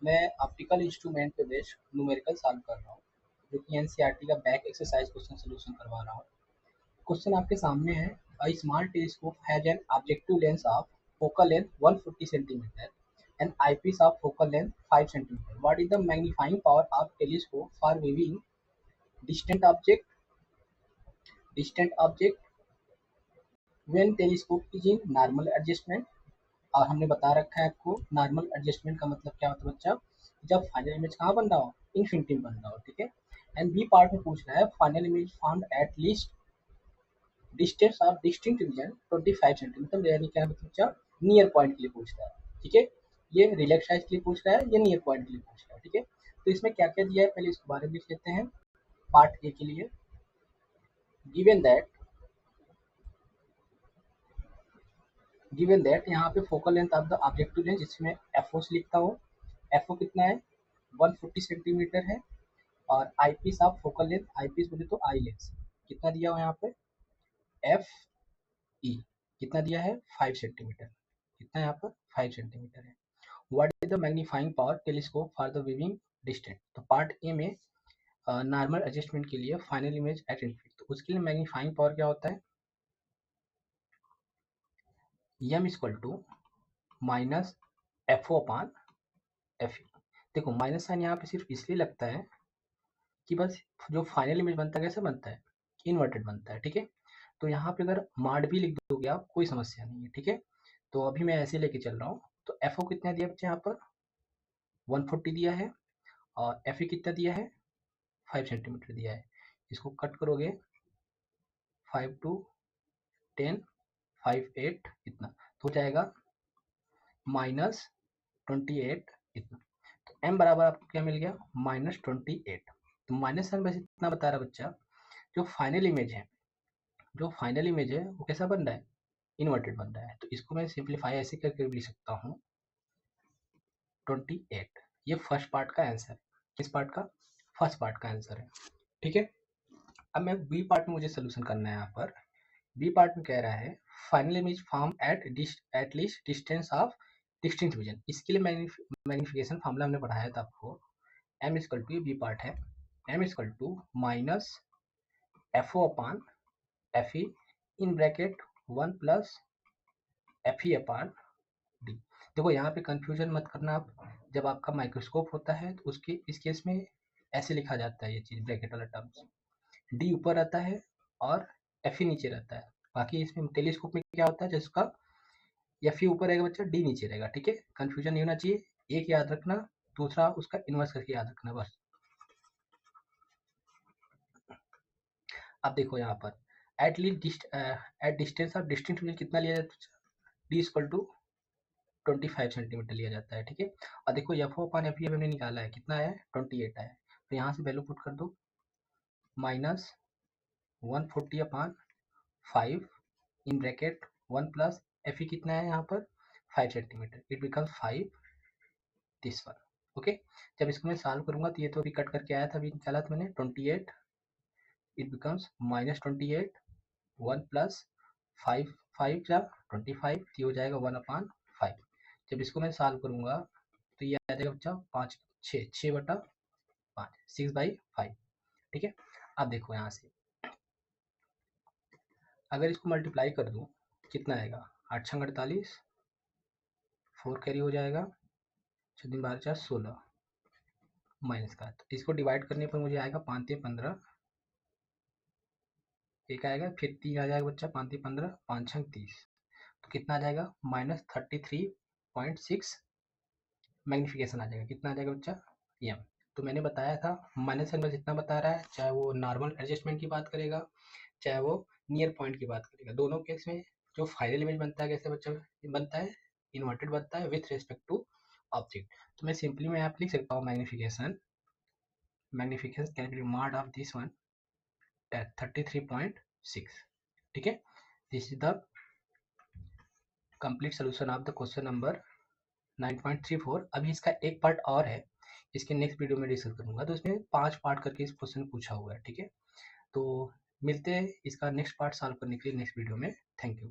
मैं optical instrument पे based numerical solve कर रहा हूँ, जो कि एनसीईआरटी का बैक एक्सरसाइज क्वेश्चन सोल्यूशन करवा रहा हूँ। क्वेश्चन आपके सामने है। A small telescope has an objective lens of focal length 140 centimetre and eyepiece of focal length 5 centimeter. What is the magnifying power of telescope for viewing distant object? Distant object when telescope is in normal adjustment. और हमने बता रखा है आपको normal adjustment का मतलब क्या होता है बच्चा, जब फाइनल इमेज कहाँ बन रहा हो, इन्फिनिटी में बन रहा हो, ठीक है। एंड बी पार्ट में पूछ रहा है final image found at least distance of distinct region 25 centimetre, यानी क्या है बच्चा, नियर पॉइंट के लिए पूछ रहा है, ठीक है। ये रिलैक्स साइज के लिए पूछ रहा है, ये नियर पॉइंट के लिए पूछ रहा है, ठीक है। तो इसमें क्या क्या दिया है पहले इसके बारे में लिख लेते हैं। पार्ट ए के लिए गिवन दैट यहाँ पे focal length of the objective lens, जिसमें एफओ से लिखता हूँ। एफओ कितना है, 140 सेंटीमीटर है। और eyepiece of focal length, eyepiece बोले तो आई लेंस, कितना दिया हुआ यहाँ पे, एफ ई, कितना दिया है, 5 सेंटीमीटर। कितना यहाँ पर 5 सेंटीमीटर है। What is the magnifying power telescope for the viewing distance. तो पार्ट ए में नॉर्मल एडजस्टमेंट के लिए फाइनल इमेज एट इन्फिनिटी, तो उसके लिए मैग्नीफाइंग पावर क्या होता है, M equal to minus F O upon F E. देखो माइनस साइन यहाँ पे सिर्फ इसलिए लगता है कि बस जो फाइनल इमेज बनता है कैसे बनता है, इन्वर्टेड बनता है, ठीक है। तो यहाँ पे अगर माड भी लिख दोगे आप, कोई समस्या नहीं है, ठीक है। तो अभी मैं ऐसे लेके चल रहा हूँ। तो एफ ओ कितना दिया बच्चे, यहाँ पर 140 दिया है, और एफ ई कितना दिया है, 5 सेंटीमीटर दिया है। इसको कट करोगे 5 टू 10 5 8 इतना, तो हो जाएगा -28 इतना। तो m बराबर आपको क्या मिल गया, -28। तो माइनस साइन बस इतना बता रहा बच्चा, जो फाइनल इमेज है, वो कैसा बन रहा है, इन्वर्टेड बन रहा है। तो इसको मैं सिंप्लीफाई ऐसे करके भी लिख सकता हूँ 28। ये फर्स्ट पार्ट का आंसर है। किस पार्ट का, फर्स्ट पार्ट का आंसर है, ठीक है। अब मैं बी पार्ट में मुझे सोल्यूशन करना है। यहाँ पर बी पार्ट में कह रहा है final image form at least distance of distinct vision. इसके लिए मैग्निफिकेशन फार्मूला हमने पढ़ाया था आपको। M equal to, B part है, M equal to minus F O upon F E in bracket 1 plus F E upon D. देखो यहाँ पे कंफ्यूजन मत करना आप, जब आपका माइक्रोस्कोप होता है तो उसके इस केस में ऐसे लिखा जाता है, ये चीज ब्रैकेट वाला टर्म्स, डी ऊपर रहता है और एफ ई नीचे रहता है। बाकी इसमें टेलीस्कोप में क्या होता है, जिसका एफ ई ऊपर रहेगा बच्चा, डी नीचे रहेगा, ठीक है। कंफ्यूजन नहीं होना चाहिए, एक याद रखना, दूसरा उसका इन्वर्स करके याद रखना बस। अब देखो यहाँ पर at distance of distinct vision कितना लिया जाता है, डी इक्वल टू 25 सेंटीमीटर लिया जाता है, ठीक है। और देखो एफ ओ अपान एफ ई हमने निकाला है, कितना है, 28 है। तो यहाँ से वैल्यू पुट कर दो, माइनस 140 अपान 5 इन ब्रैकेट 1 प्लस एफ ई कितना है यहाँ पर, 5 centimetre, it becomes 5 this one, okay. जब इसको मैं सॉल्व करूंगा तो ये तो अभी कट करके आया था, अभी निकाला था मैंने 28, इट बिकम्स -28, 1 प्लस 5, 5 जा 25, ये हो जाएगा 1 अपान 5। जब इसको मैं सॉल्व करूंगा तो ये आ जाएगा बच्चा 5 6 बटा 5, 6/5, ठीक है। अब देखो यहाँ से अगर इसको मल्टीप्लाई कर दूं कितना आएगा, 8 छंग 48, 4 कैरी हो जाएगा, 6 12 4 16 माइनस का, तो इसको डिवाइड करने पर मुझे आएगा 5 3 15, एक आएगा, फिर 3 आ जाएगा बच्चा, 5 3 15, 5 6 30, तो कितना आ जाएगा, -33.6 मैग्निफिकेशन आ जाएगा। कितना आ जाएगा बच्चा, एम। तो मैंने बताया था माइनस साइन बस इतना बता रहा है, चाहे वो नॉर्मल एडजस्टमेंट की बात करेगा, चाहे वो नियर पॉइंट की बात करेगा, दोनों केस में जो फाइनल इमेज बनता है कैसे बच्चा बनता है, इन्वर्टेड बनता है विथ रिस्पेक्ट टू ऑब्जेक्ट। तो मैं सिंपली मैं आप लिख सकता हूँ magnification can be mod of this one 33.6, ठीक है। This is the complete solution of the question number 9.34। अभी इसका एक पार्ट और है, इसके नेक्स्ट वीडियो में डिस्कस करूंगा, तो इसमें 5 पार्ट करके इस क्वेश्चन पूछा हुआ है, ठीक है। तो मिलते हैं इसका नेक्स्ट पार्ट सॉल्व करने के लिए नेक्स्ट वीडियो में। Thank you.